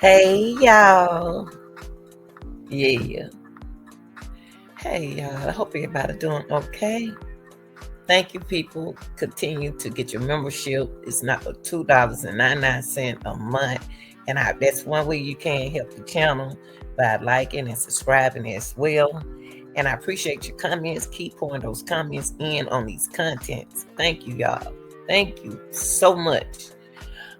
Hey y'all. Yeah. Hey y'all. I hope everybody doing okay. Thank you, people. Continue to get your membership. It's not for $2.99 a month. And that's one way you can help the channel by liking and subscribing as well. And I appreciate your comments. Keep pouring those comments in on these contents. Thank you, y'all. Thank you so much.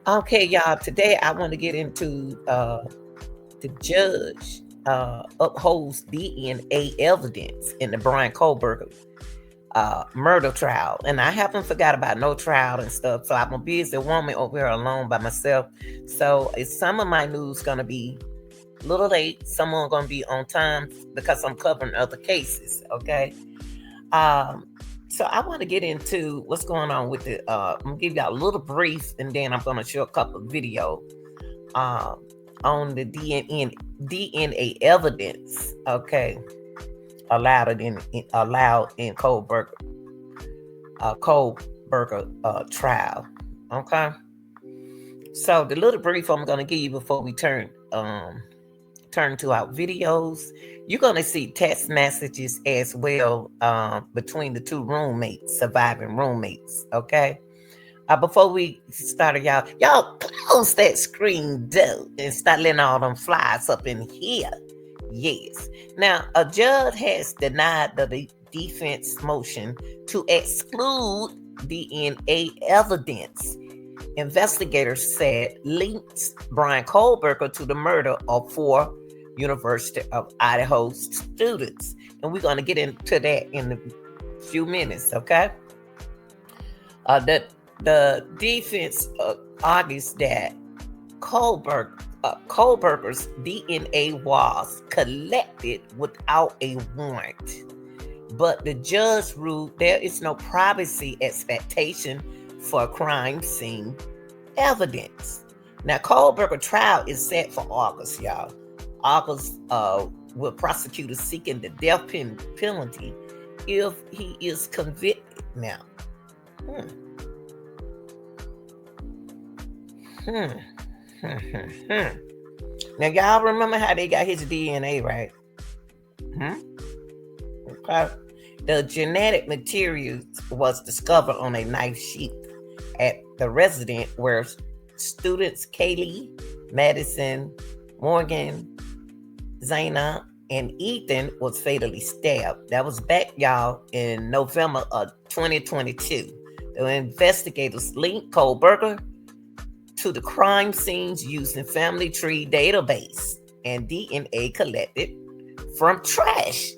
Okay, y'all. Today I want to get into the judge upholds DNA evidence in the Bryan Kohberger murder trial. And I haven't forgot about no trial and stuff. So I'm a busy woman over here alone by myself. So some of my news gonna be a little late. Some are gonna be on time because I'm covering other cases. Okay. So I want to get into what's going on with it. I'm gonna give y'all a little brief, and then I'm gonna show a couple of video on the DNA evidence. Okay, allowed in Kohberger trial. Okay, so the little brief I'm gonna give you before we turn to our videos. You're gonna see text messages as well between the two surviving roommates. Okay. Before we started, y'all close that screen door and start letting all them flies up in here. Yes. Now, a judge has denied the defense motion to exclude DNA evidence. Investigators said links Bryan Kohberger to the murder of 4 University of Idaho students. And we're going to get into that in a few minutes, okay? The defense argues that Kohberger's DNA was collected without a warrant. But the judge ruled there is no privacy expectation for crime scene evidence. Now, Kohberger trial is set for August, y'all. August, with prosecutors seeking the death penalty if he is convicted. Now, Now, y'all remember how they got his DNA, right? Okay. The genetic material was discovered on a knife sheath at the residence where students Kaylee, Madison, Morgan, Zaina, and Ethan was fatally stabbed. That was back, y'all, in November of 2022. The investigators linked Kohberger to the crime scenes using family tree database and DNA collected from trash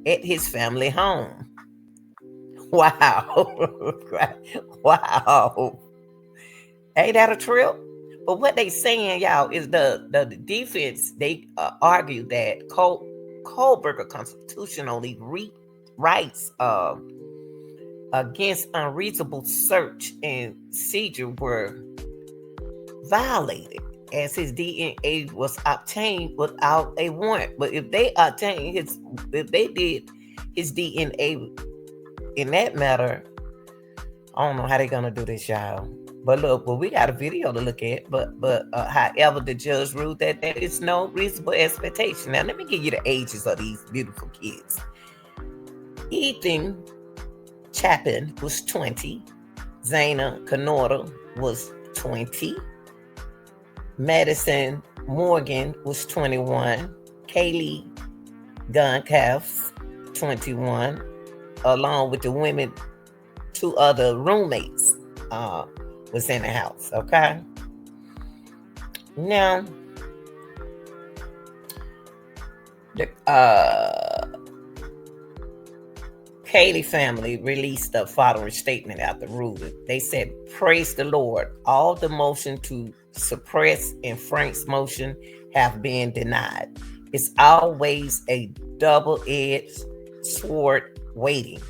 at his family home. Wow. Wow. Ain't that a trip? But what they saying, y'all, is the defense, they argue that Kohberger constitutionally rights against unreasonable search and seizure were violated, as his DNA was obtained without a warrant. But if they did his DNA in that matter, I don't know how they're gonna do this, y'all. But look, we got a video to look at. But however, the judge ruled that there is no reasonable expectation. Now, let me give you the ages of these beautiful kids. Ethan Chapin was 20. Zaina Canora was 20. Madison Morgan was 21. Kaylee Guncalf, 21, along with the women, 2 other roommates was in the house. Okay. Now, the Kaylee family released the following statement after ruling. They said, "Praise the Lord. All the motion to suppress and Frank's motion have been denied. It's always a double-edged sword waiting.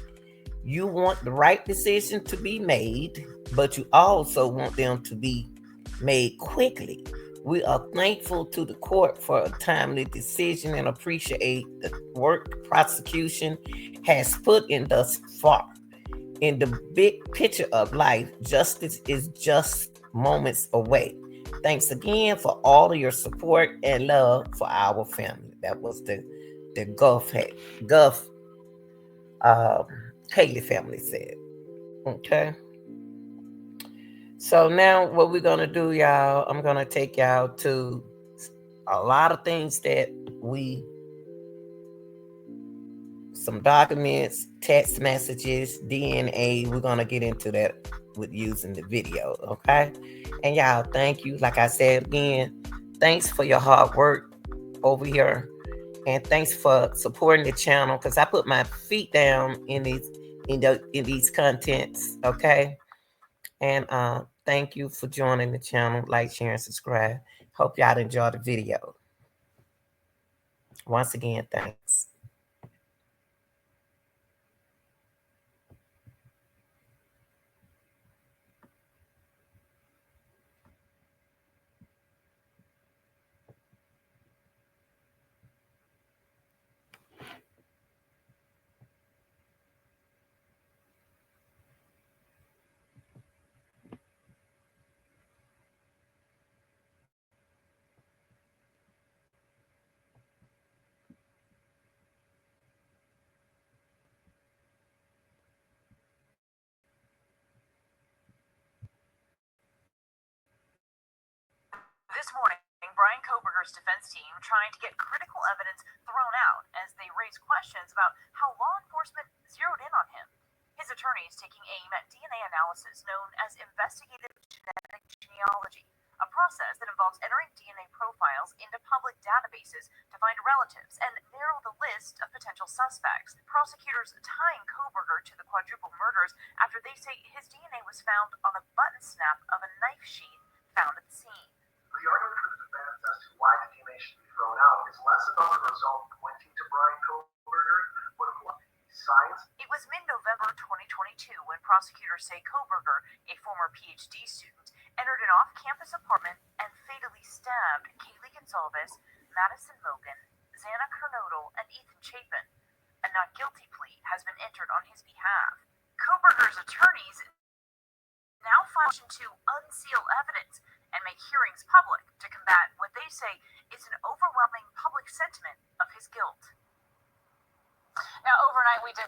You want the right decision to be made, but you also want them to be made quickly. We are thankful to the court for a timely decision and appreciate the work prosecution has put in thus far. In the big picture of life, justice is just moments away. Thanks again for all of your support and love for our family. That was the Guff um, Haley family said. Okay. So now what we're gonna do, y'all, I'm gonna take y'all to a lot of things that we some documents, text messages, DNA. We're gonna get into that with using the video, okay? And y'all, thank you. Like I said again, thanks for your hard work over here, and thanks for supporting the channel. Cause I put my feet down in these contents, okay? And thank you for joining the channel. Like, share, and subscribe. Hope y'all enjoy the video. Once again, thanks. This morning, Bryan Kohberger's defense team trying to get critical evidence thrown out as they raise questions about how law enforcement zeroed in on him. His attorneys taking aim at DNA analysis known as investigative genetic genealogy, a process that involves entering DNA profiles into public databases to find relatives and narrow the list of potential suspects. Prosecutors tying Kohberger to the quadruple murders after they say his DNA was found on a button snap of a knife sheath found at the scene. The argument for the defense as to why the DNA should be thrown out is less about the result pointing to Bryan Kohberger, but more science. It was mid-November 2022 when prosecutors say Kohberger, a former PhD student, entered an off-campus apartment and fatally stabbed Kaylee Gonzalez, Madison Mogan, Xana Kernodle, and Ethan Chapin. A not guilty plea has been entered on his behalf. Kohberger's attorneys now file to unseal evidence and make hearings public to combat what they say is an overwhelming public sentiment of his guilt. Now, overnight, we did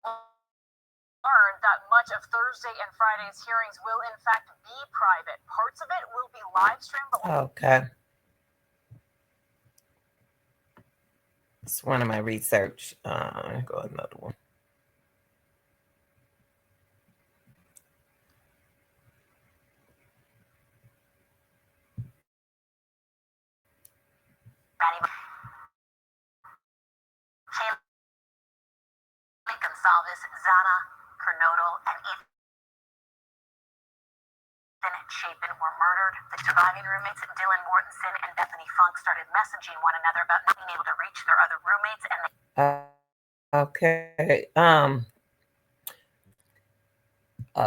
learn that much of Thursday and Friday's hearings will, in fact, be private. Parts of it will be live streamed. Okay. It's one of my research. Go another one. Kaylee Gonzalez, Xana Kernodle, and Ethan Chapin were murdered. The surviving roommates, Dylan Mortensen and Bethany Funk, started messaging one another about not being able to reach their other roommates, and okay.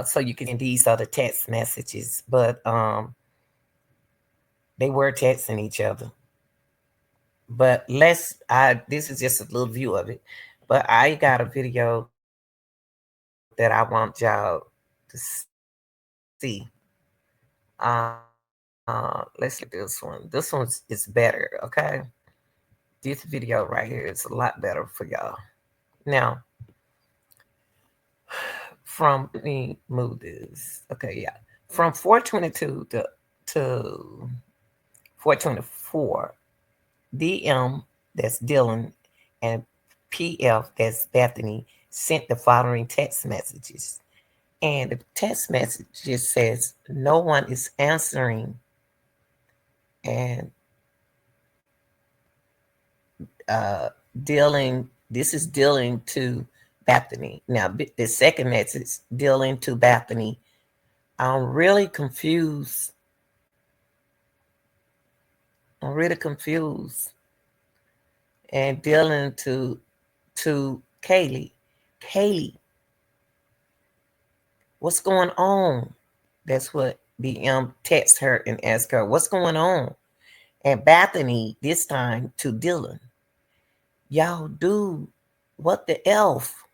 So you can these are the text messages, but they were texting each other. But this is just a little view of it. But I got a video that I want y'all to see. Let's get this one. This one is better, okay? This video right here is a lot better for y'all. Now, let me move this. Okay, yeah. From 422 to 424, DM, that's Dylan, and PF, that's Bethany, sent the following text messages. And the text message just says, no one is answering. And this is dealing to Bethany. Now, the second message, dealing to Bethany. I'm really confused. And dealing to Kaylee. Kaylee, what's going on? That's what BM text her and ask her, what's going on? And Bethany, this time to Dylan. Y'all do what the elf?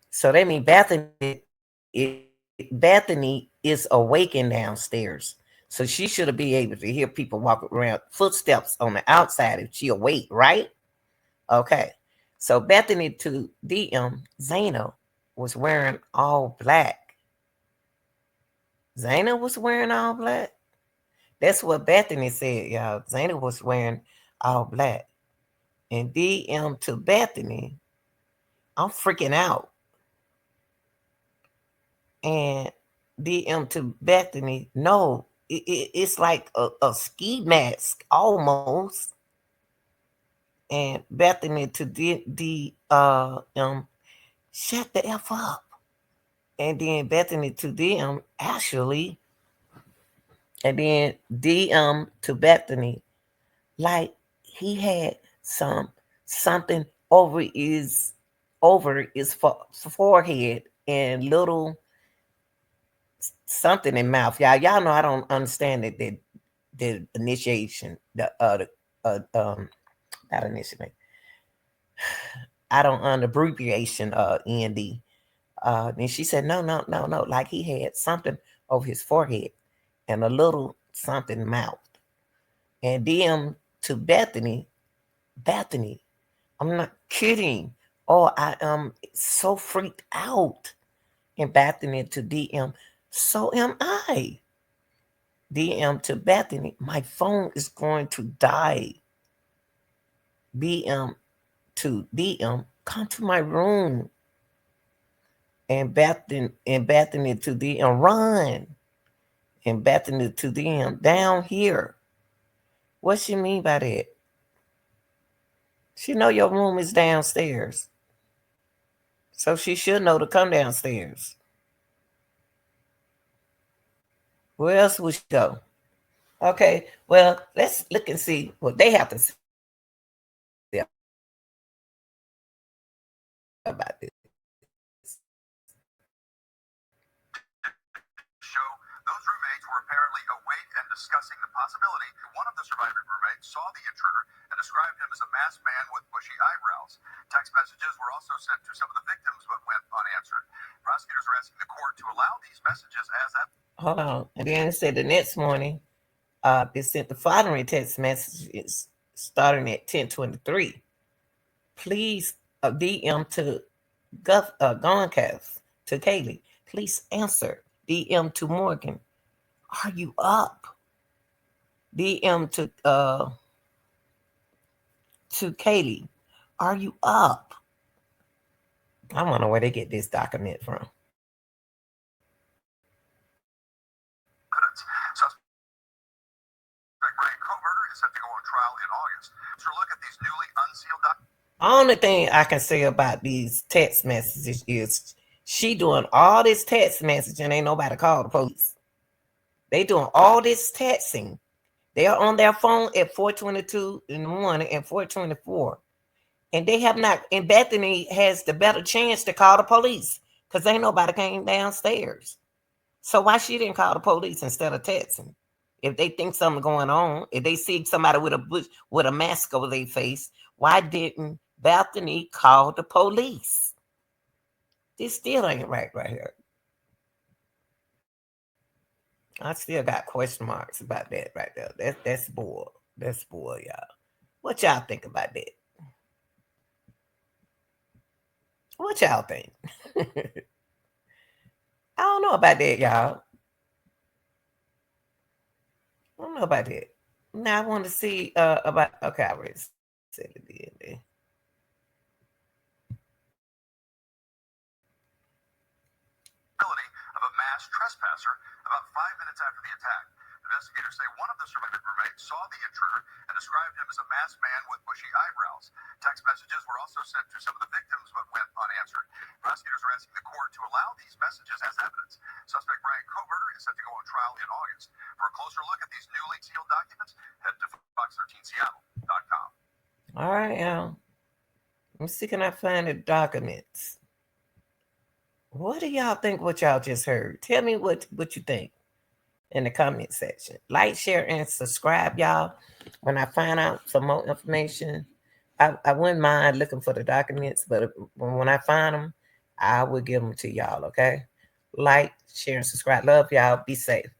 So that means Bethany is Bethany is awakened downstairs. So she should be able to hear people walking around, footsteps on the outside if she awake, right? Okay. So Bethany to DM, Zaina was wearing all black. Zaina was wearing all black. That's what Bethany said, y'all. Zaina was wearing all black. And DM to Bethany, I'm freaking out. And DM to Bethany, no, it's like a ski mask almost. And Bethany to shut the F up. And then Bethany to DM, actually, and then DM to Bethany, like he had something over his forehead and little something in mouth. Y'all know I don't understand it. The initiation, not initiation. I don't abbreviation END. And she said, no, like he had something over his forehead and a little something mouth. And DM to Bethany, I'm not kidding. Oh, I am so freaked out. And Bethany to DM, so am I. DM to Bethany, my phone is going to die. BM to DM, come to my room. And Bethany to DM, run. And Bethany to DM, down here. What she mean by that? She know your room is downstairs. So she should know to come downstairs. Where else would she go? Okay, well, let's look and see what they have to say about this. Show those roommates were apparently awake and discussing the possibility one of the surviving roommates saw the intruder and described him as a masked man with bushy eyebrows. Text messages were also sent to some of the victims but went unanswered. Prosecutors are asking the court to allow these messages as evidence. Hold on. And then it said the next morning, they sent the following text messages starting at 10:23. Please DM to Goncalf to Kaylee. Please answer. DM to Morgan. Are you up? DM to Kaylee. Are you up? I don't know where they get this document from. Suspect Bryan Kohberger is set to go on trial in August. So look at these newly unsealed documents. Only thing I can say about these text messages is she doing all this text messaging, ain't nobody called the police. They doing all this texting. They are on their phone at 4:22 in the morning and 4:24. And they have not, and Bethany has the better chance to call the police because ain't nobody came downstairs. So why she didn't call the police instead of texting? If they think something going on, if they see somebody with a mask over their face, why didn't Bethany call the police? This still ain't right here. I still got question marks about that right there. That's bull. That's bull, y'all. What y'all think about that? What y'all think? I don't know about that, y'all. I don't know about that. Now I want to see about. Okay, I already said it there. Of a mass trespasser about 5 minutes after the attack. Investigators say one of the surviving roommates saw the intruder and described him as a masked man with bushy eyebrows. Text messages were also sent to some of the victims but went unanswered. Prosecutors are asking the court to allow these messages as evidence. Suspect Bryan Kohberger is set to go on trial in August. For a closer look at these newly sealed documents, head to fox13seattle.com. All right, y'all. Let's see, can I find the documents? What do y'all think what y'all just heard? Tell me what you think in the comment section. Like, share, and subscribe, y'all. When I find out some more information, I wouldn't mind looking for the documents, but when I find them, I will give them to y'all, okay? like, share, and subscribe. Love y'all. Be safe.